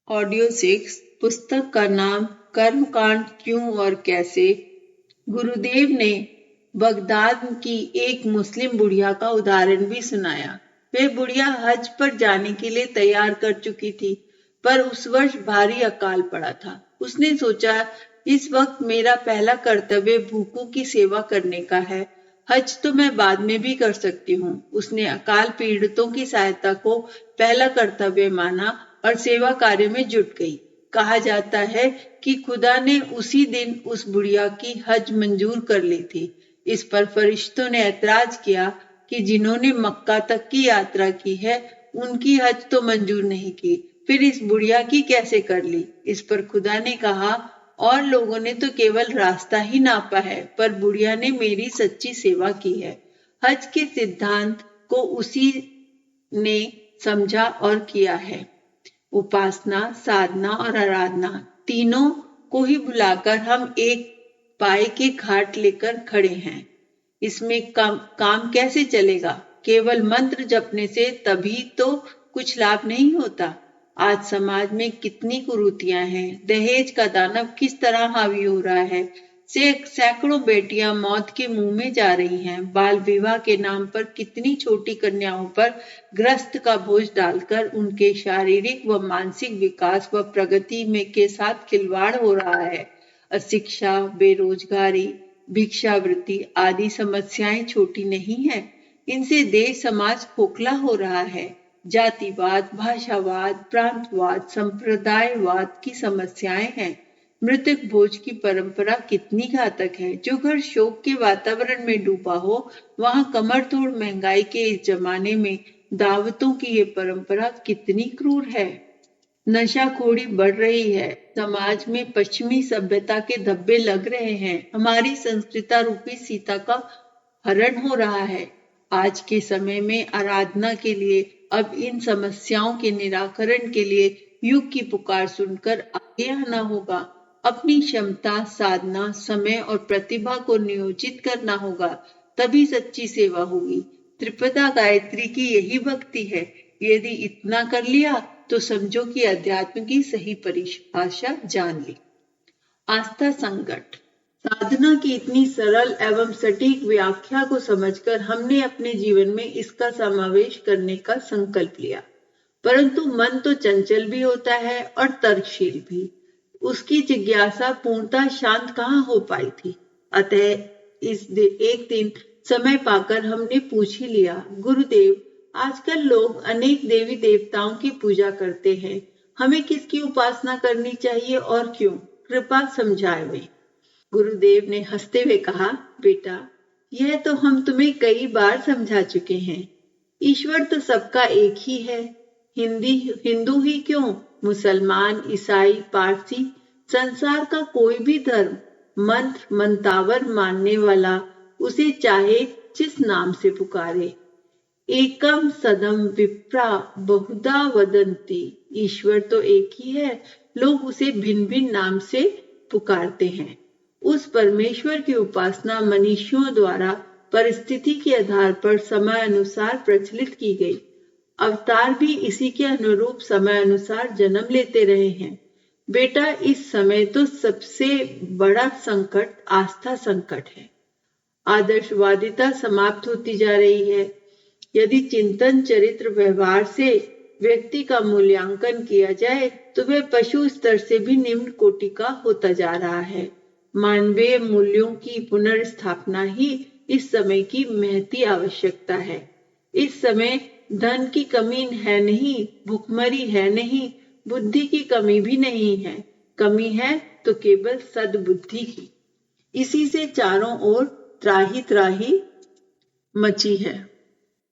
Audio 6 पुस्तक का नाम कर्मकांड क्यों और कैसे। गुरुदेव ने बगदाद की एक मुस्लिम बुढ़िया का उदाहरण भी सुनाया। वह बुढ़िया हज पर जाने के लिए तैयार कर चुकी थी, पर उस वर्ष भारी अकाल पड़ा था। उसने सोचा, इस वक्त मेरा पहला कर्तव्य भूखों की सेवा करने का है। हज तो मैं बाद में भी कर सकती हूँ। उसने अकाल पीड़ितों की सहायता को पहला कर्तव्य माना और सेवा कार्य में जुट गई। कहा जाता है कि खुदा ने उसी दिन उस बुढ़िया की हज मंजूर कर ली थी। इस पर फरिश्तों ने ऐतराज किया कि जिन्होंने मक्का तक की यात्रा की है, उनकी हज तो मंजूर नहीं की, फिर इस बुढ़िया की कैसे कर ली। इस पर खुदा ने कहा, और लोगों ने तो केवल रास्ता ही नापा है, पर बुढ़िया ने मेरी सच्ची सेवा की है। हज के सिद्धांत को उसी ने समझा और किया है। उपासना, साधना और आराधना तीनों को ही बुलाकर हम एक पाए के घाट लेकर खड़े हैं। इसमें काम कैसे चलेगा? केवल मंत्र जपने से तभी तो कुछ लाभ नहीं होता। आज समाज में कितनी कुरीतियां हैं। दहेज का दानव किस तरह हावी हो रहा है। सैकड़ों बेटियां मौत के मुंह में जा रही हैं। बाल विवाह के नाम पर कितनी छोटी कन्याओं पर ग्रस्त का बोझ डालकर उनके शारीरिक व मानसिक विकास व प्रगति में के साथ खिलवाड़ हो रहा है। अशिक्षा, बेरोजगारी, भिक्षावृत्ति आदि समस्याएं छोटी नहीं हैं। इनसे देश समाज खोखला हो रहा है। जातिवाद, भाषावाद, प्रांतवाद, संप्रदायवाद की समस्याएं हैं। मृतक भोज की परंपरा कितनी घातक है। जो घर शोक के वातावरण में डूबा हो, वहां कमर तोड़ महंगाई के इस जमाने में दावतों की ये परंपरा कितनी क्रूर है। नशाखोरी बढ़ रही है। समाज में पश्चिमी सभ्यता के धब्बे लग रहे हैं। हमारी संस्कृता रूपी सीता का हरण हो रहा है। आज के समय में आराधना के लिए, अब इन समस्याओं के निराकरण के लिए युग की पुकार सुनकर आगे आना होगा। अपनी क्षमता, साधना, समय और प्रतिभा को नियोजित करना होगा, तभी सच्ची सेवा होगी। त्रिपदा गायत्री की यही भक्ति है। यदि इतना कर लिया तो समझो कि अध्यात्म की सही परिभाषा जान ली। आस्था संकट। साधना की इतनी सरल एवं सटीक व्याख्या को समझकर हमने अपने जीवन में इसका समावेश करने का संकल्प लिया, परंतु मन तो चंचल भी होता है और तर्कशील भी। उसकी जिज्ञासा पूर्णतः शांत कहाँ हो पाई थी। अतः एक दिन समय पाकर हमने पूछ ही लिया, गुरुदेव, आजकल लोग अनेक देवी देवताओं की पूजा करते हैं। हमें किसकी उपासना करनी चाहिए और क्यों? कृपा समझाएं। गुरुदेव ने हंसते हुए कहा, बेटा, यह तो हम तुम्हें कई बार समझा चुके हैं। ईश्वर तो सबका एक ही है। हिंदू ही क्यों, मुसलमान, ईसाई, पारसी, संसार का कोई भी धर्म मंत्र मंतावर मानने वाला उसे चाहे जिस नाम से पुकारे। एकम सदम विप्रा बहुधा वदंती। ईश्वर तो एक ही है, लोग उसे भिन्न भिन्न नाम से पुकारते हैं। उस परमेश्वर की उपासना मनुष्यों द्वारा परिस्थिति के आधार पर समय अनुसार प्रचलित की गई। अवतार भी इसी के अनुरूप समय अनुसार जन्म लेते रहे हैं। बेटा, इस समय तो सबसे बड़ा संकट आस्था संकट है। आदर्शवादिता समाप्त होती जा रही है। यदि चिंतन, चरित्र, व्यवहार से व्यक्ति का मूल्यांकन किया जाए तो वह पशु स्तर से भी निम्न कोटि का होता जा रहा है। मानवीय मूल्यों की पुनर्स्थापना ही इस समय की महती आवश्यकता है। इस समय धन की कमी है नहीं, भुखमरी है नहीं, बुद्धि की कमी भी नहीं है। कमी है तो केवल सद्बुद्धि की। इसी से चारों ओर त्राही त्राही मची है।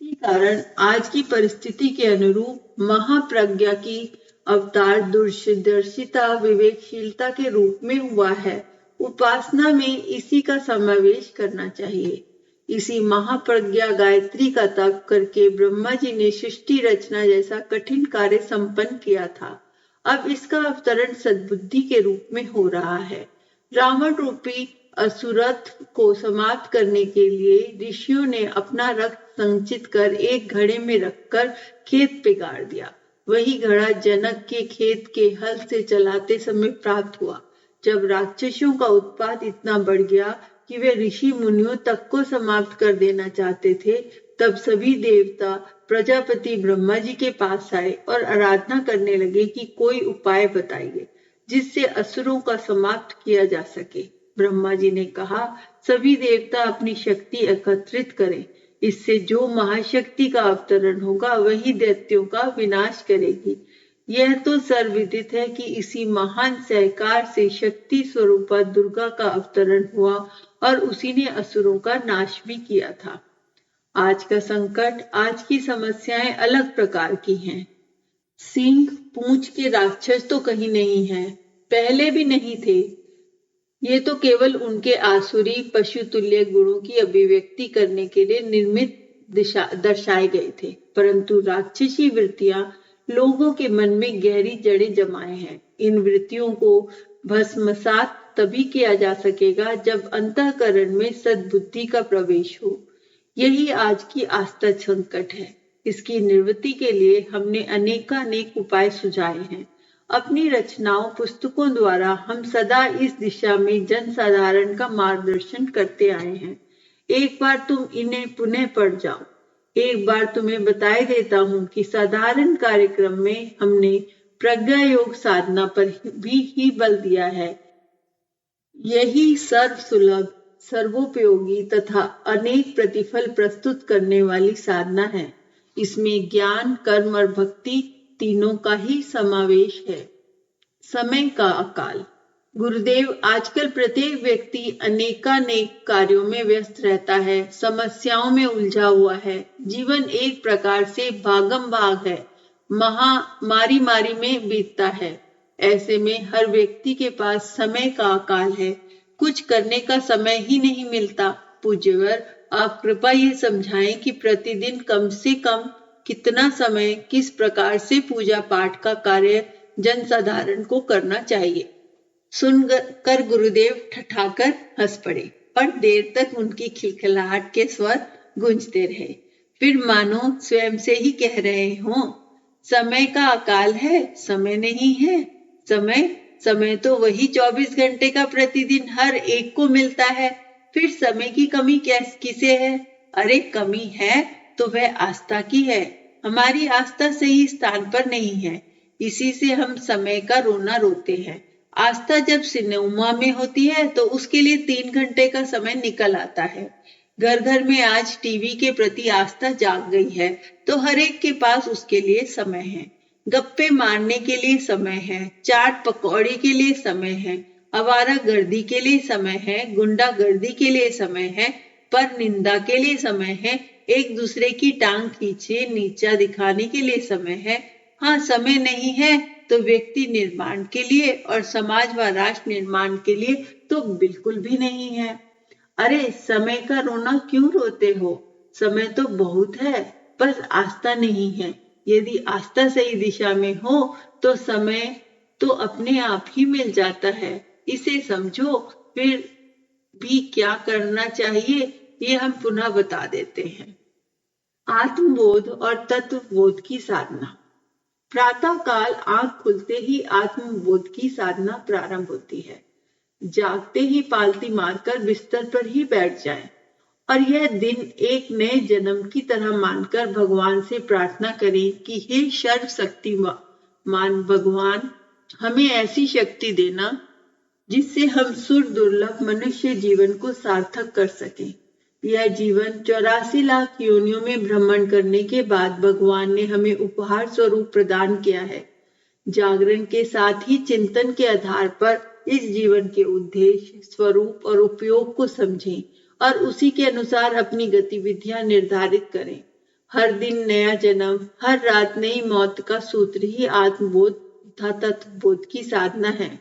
इसी कारण आज की परिस्थिति के अनुरूप महाप्रज्ञा की अवतार दूरदर्शिता विवेकशीलता के रूप में हुआ है। उपासना में इसी का समावेश करना चाहिए। इसी महाप्रज्ञा गायत्री का तप करके ब्रह्मा जी ने सृष्टि रचना जैसा कठिन कार्य संपन्न किया था। अब इसका अवतरण सद्बुद्धि के रूप में हो रहा है। रावण रूपी असुरथ को समाप्त करने के लिए ऋषियों ने अपना रक्त संचित कर एक घड़े में रखकर खेत पे गाड़ दिया। वही घड़ा जनक के खेत के हल से चलाते समय प्राप्त हुआ। जब राक्षसों का उत्पात इतना बढ़ गया कि वे ऋषि मुनियों तक को समाप्त कर देना चाहते थे, तब सभी देवता प्रजापति ब्रह्मा जी के पास आए और आराधना करने लगे कि कोई उपाय बताइए जिससे असुरों का समाप्त किया जा सके। ब्रह्मा जी ने कहा, सभी देवता अपनी शक्ति एकत्रित करें, इससे जो महाशक्ति का अवतरण होगा वही दैत्यों का विनाश करेगी। यह तो सर्वविदित है कि इसी महान सहकार से शक्ति स्वरूपा दुर्गा का अवतरण हुआ और उसी ने असुरों का नाश भी किया था। आज का संकट, आज की समस्याएं अलग प्रकार की हैं। सींग पूंछ के राक्षस तो कहीं नहीं है, पहले भी नहीं थे। ये तो केवल उनके आसुरी पशु तुल्य गुणों की अभिव्यक्ति करने के लिए निर्मित दर्शाए गए थे, परंतु राक्षसी वृत्तियां लोगों के मन में गहरी जड़ें जमाए हैं। इन वृत्तियों को भस्मसात तभी किया जा सकेगा जब अंतःकरण में सद्बुद्धि का प्रवेश हो। यही आज की आस्था संकट है। इसकी निवृत्ति के लिए हमने अनेकानेक उपाय सुझाए हैं। अपनी रचनाओं पुस्तकों द्वारा हम सदा इस दिशा में जनसाधारण का मार्गदर्शन करते आए हैं। एक बार तुम इन्हें पुनः पढ़ जाओ। एक बार तुम्हें बताए देता हूँ कि साधारण कार्यक्रम में हमने प्रज्ञा योग साधना पर भी ही बल दिया है। यही सर्व सुलभ, सर्वोपयोगी तथा अनेक प्रतिफल प्रस्तुत करने वाली साधना है। इसमें ज्ञान, कर्म और भक्ति तीनों का ही समावेश है। समय का अकाल। गुरुदेव, आजकल प्रत्येक व्यक्ति अनेकानेक कार्यों में व्यस्त रहता है, समस्याओं में उलझा हुआ है। जीवन एक प्रकार से भागम भाग है, मारी मारी में बीतता है। ऐसे में हर व्यक्ति के पास समय का अकाल है, कुछ करने का समय ही नहीं मिलता। पूज्यवर, आप कृपया ये समझाएं कि प्रतिदिन कम से कम कितना समय, किस प्रकार से पूजा पाठ का कार्य जनसाधारण को करना चाहिए। सुनकर गुरुदेव ठठाकर हंस पड़े और देर तक उनकी खिलखिलाहट के स्वर गूंजते रहे। फिर मानो स्वयं से ही कह रहे हों, समय का अकाल है, समय नहीं है। समय तो वही 24 घंटे का प्रतिदिन हर एक को मिलता है। फिर समय की कमी किसे है? अरे कमी है तो वह आस्था की है। हमारी आस्था सही स्थान पर नहीं है, इसी से हम समय का रोना रोते हैं। आस्था जब सिनेमा में होती है तो उसके लिए 3 घंटे का समय निकल आता है। घर घर में आज टीवी के प्रति आस्था जाग गई है तो हर एक के पास उसके लिए समय है। गप्पे मारने के लिए समय है, चाट पकौड़ी के लिए समय है, आवारागर्दी के लिए समय है, गुंडागर्दी के लिए समय है, पर निंदा के लिए समय है, एक दूसरे की टांग खींचे नीचा दिखाने के लिए समय है। हाँ, समय नहीं है तो व्यक्ति निर्माण के लिए और समाज व राष्ट्र निर्माण के लिए तो बिल्कुल भी नहीं है। अरे समय का रोना क्यों रोते हो? समय तो बहुत है, बस आस्था नहीं है। यदि आस्था सही दिशा में हो तो समय तो अपने आप ही मिल जाता है। इसे समझो। फिर भी क्या करना चाहिए ये हम पुनः बता देते हैं। आत्मबोध और तत्वबोध की साधना। प्रातः काल आंख खुलते ही आत्मबोध की साधना प्रारंभ होती है। जागते ही पालती मारकर बिस्तर पर ही बैठ जाएं और यह दिन एक नए जन्म की तरह मानकर भगवान से प्रार्थना करें कि हे सर्वशक्तिमान भगवान, हमें ऐसी शक्ति देना जिससे हम सुर दुर्लभ मनुष्य जीवन को सार्थक कर सकें। यह जीवन 84 लाख योनियों में भ्रमण करने के बाद भगवान ने हमें उपहार स्वरूप प्रदान किया है। जागरण के साथ ही चिंतन के आधार पर इस जीवन के उद्देश्य, स्वरूप और उपयोग को समझें और उसी के अनुसार अपनी गतिविधियां निर्धारित करें। हर दिन नया जन्म, हर रात नई मौत का सूत्र ही आत्मबोध तथा तत्वबोध की साधना है।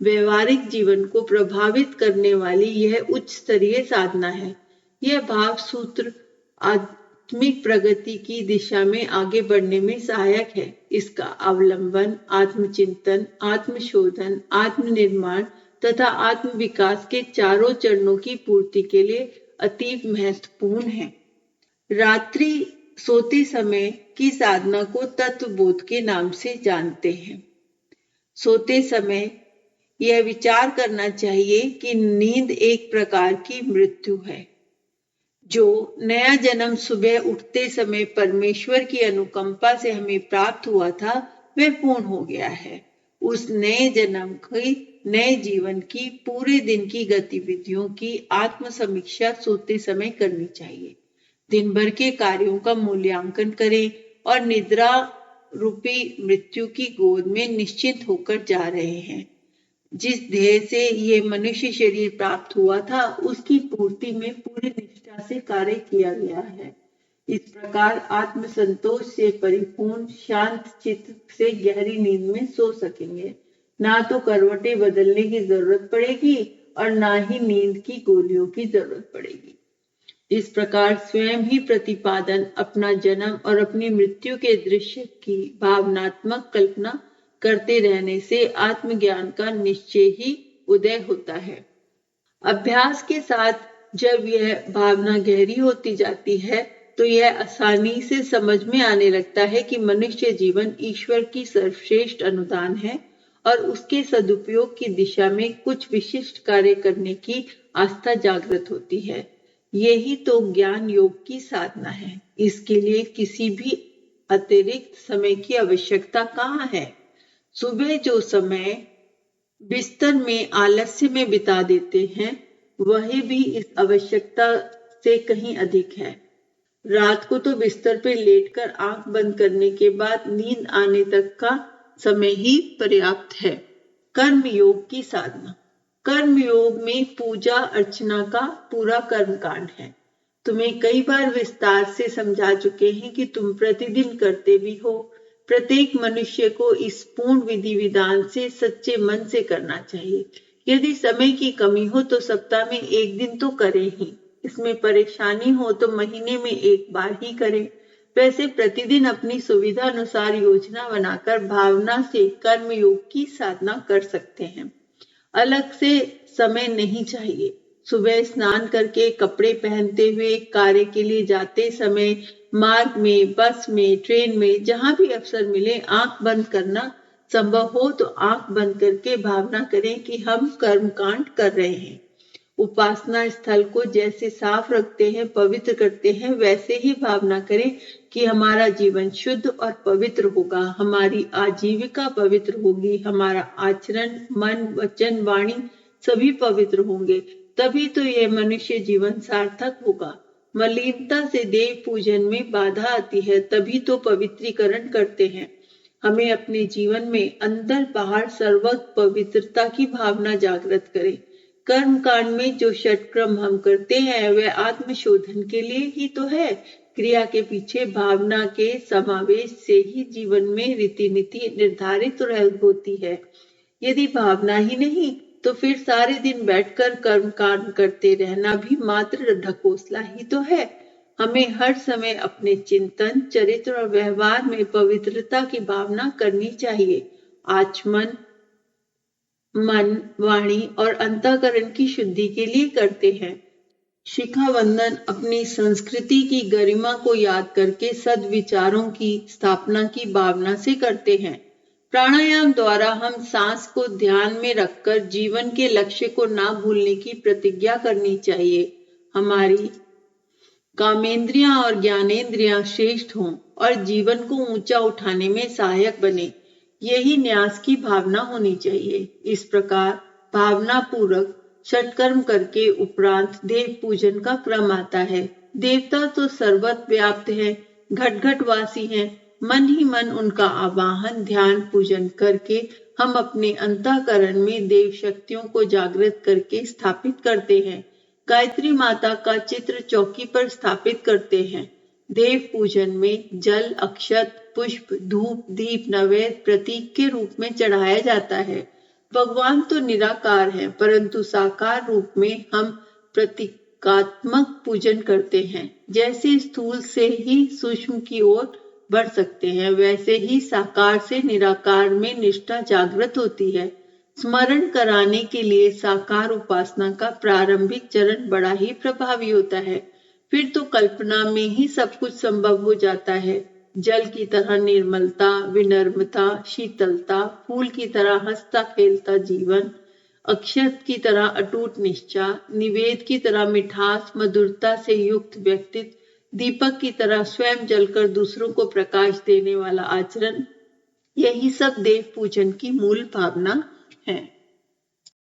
व्यवहारिक जीवन को प्रभावित करने वाली यह उच्च स्तरीय साधना है। यह भाव सूत्र आत्मिक प्रगति की दिशा में आगे बढ़ने में सहायक है। इसका अवलंबन आत्मचिंतन, आत्मशोधन, आत्मनिर्माण तथा आत्म विकास के चारों चरणों की पूर्ति के लिए अतीव महत्वपूर्ण है। रात्रि सोते समय की साधना को तत्वबोध के नाम से जानते हैं। सोते समय यह विचार करना चाहिए कि नींद एक प्रकार की मृत्यु है। जो नया जन्म सुबह उठते समय परमेश्वर की अनुकंपा से हमें प्राप्त हुआ था, वह पूर्ण हो गया है। उस नए जन्म की, नए जीवन की, पूरे दिन की गतिविधियों की आत्म समीक्षा सोते समय करनी चाहिए। दिन भर के कार्यों का मूल्यांकन करें और निद्रा रूपी मृत्यु की गोद में निश्चिंत होकर जा रहे हैं। जिस ध्येय से ये मनुष्य शरीर प्राप्त हुआ था, उसकी पूर्ति में पूरी निष्ठा से कार्य किया गया है। इस प्रकार आत्म संतोष से परिपूर्ण शांत चित्त से गहरी नींद में सो सकेंगे। ना तो करवटें बदलने की जरूरत पड़ेगी और ना ही नींद की गोलियों की जरूरत पड़ेगी। इस प्रकार स्वयं ही प्रतिपादन, अपना जन्म और अपनी मृत्यु के दृश्य की भावनात्मक कल्पना करते रहने से आत्मज्ञान का निश्चय ही उदय होता है। अभ्यास के साथ जब यह भावना गहरी होती जाती है तो यह आसानी से समझ में आने लगता है कि मनुष्य जीवन ईश्वर की सर्वश्रेष्ठ अनुदान है और उसके सदुपयोग की दिशा में कुछ विशिष्ट कार्य करने की आस्था जागृत होती है। यही तो ज्ञान योग की साधना है। इसके लिए किसी भी अतिरिक्त समय की आवश्यकता कहाँ है। सुबह जो समय बिस्तर में आलस्य में बिता देते हैं, वही भी इस आवश्यकता से कहीं अधिक है। रात को तो बिस्तर पे लेटकर आंख बंद करने के बाद नींद आने तक का समय ही पर्याप्त है। कर्म योग की साधना। कर्म योग में पूजा अर्चना का पूरा कर्मकांड है। तुम्हें कई बार विस्तार से समझा चुके हैं कि तुम प्रतिदिन करते भी हो। प्रत्येक मनुष्य को इस पूर्ण विधि विधान से सच्चे मन से करना चाहिए। यदि समय की कमी हो तो सप्ताह में एक दिन तो करें ही। इसमें परेशानी हो तो महीने में एक बार ही करें। वैसे प्रतिदिन अपनी सुविधा अनुसार योजना बनाकर भावना से कर्म योग की साधना कर सकते हैं। अलग से समय नहीं चाहिए। सुबह स्नान करके कपड़े पहनते हुए कार्य के लिए जाते समय मार्ग में, बस में, ट्रेन में, जहां भी अवसर मिले आंख बंद करना। संभव हो तो आंख बंद करके भावना करें कि हम कर्मकांड कर रहे हैं। उपासना स्थल को जैसे साफ रखते हैं, पवित्र करते हैं, वैसे ही भावना करें कि हमारा जीवन शुद्ध और पवित्र होगा, हमारी आजीविका पवित्र होगी, हमारा आचरण, मन, वचन, वाणी सभी पवित्र होंगे। तभी तो यह मनुष्य जीवन सार्थक होगा। मलिनता से देव पूजन में बाधा आती है, तभी तो पवित्रीकरण करते हैं। हमें अपने जीवन में अंदर बाहर सर्वत्र पवित्रता की भावना जागृत करें। कर्म कांड में जो षटक्रम हम करते हैं वह आत्मशोधन के लिए ही तो है। क्रिया के पीछे भावना के समावेश से ही जीवन में रीति नीति निर्धारित होती है। यदि भावना ही नहीं तो फिर सारे दिन बैठकर कर्म कांड करते रहना भी मात्र ढकोसला ही तो है। हमें हर समय अपने चिंतन, चरित्र और व्यवहार में पवित्रता की भावना करनी चाहिए। आचमन मन, वाणी और अंतःकरण की शुद्धि के लिए करते हैं। शिखा वंदन अपनी संस्कृति की गरिमा को याद करके सद्विचारों की स्थापना की भावना से करते हैं। प्राणायाम द्वारा हम सांस को ध्यान में रखकर जीवन के लक्ष्य को ना भूलने की प्रतिज्ञा करनी चाहिए। हमारी कामेंद्रियां और ज्ञानेंद्रियां श्रेष्ठ हों और जीवन को ऊंचा उठाने में सहायक बने, यही न्यास की भावना होनी चाहिए। इस प्रकार भावना पूर्वक षटकर्म करके उपरांत देव पूजन का क्रम आता है। देवता तो सर्वत्र व्याप्त है, घट घट वासी हैं। मन ही मन उनका आवाहन, ध्यान, पूजन करके हम अपने अंतःकरण में देव शक्तियों को जागृत करके स्थापित करते हैं। गायत्री माता का चित्र चौकी पर स्थापित करते हैं। देव पूजन में जल, अक्षत, पुष्प, धूप, दीप, नैवेद्य प्रतीक के रूप में चढ़ाया जाता है। भगवान तो निराकार है, परंतु साकार रूप में हम प्रतीकात्मक पूजन करते हैं। जैसे स्थूल से ही सूक्ष्म की ओर बढ़ सकते हैं, वैसे ही साकार से निराकार में निष्ठा जागृत होती है। स्मरण कराने के लिए साकार उपासना का प्रारंभिक चरण बड़ा ही प्रभावी होता है। फिर तो कल्पना में ही सब कुछ संभव हो जाता है। जल की तरह निर्मलता, विनम्रता, शीतलता, फूल की तरह हंसता खेलता जीवन, अक्षत की तरह अटूट निष्ठा, निवेद की तरह मिठास, मधुरता से युक्त व्यक्तित्व, दीपक की तरह स्वयं जलकर दूसरों को प्रकाश देने वाला आचरण, यही सब देव पूजन की मूल भावना है।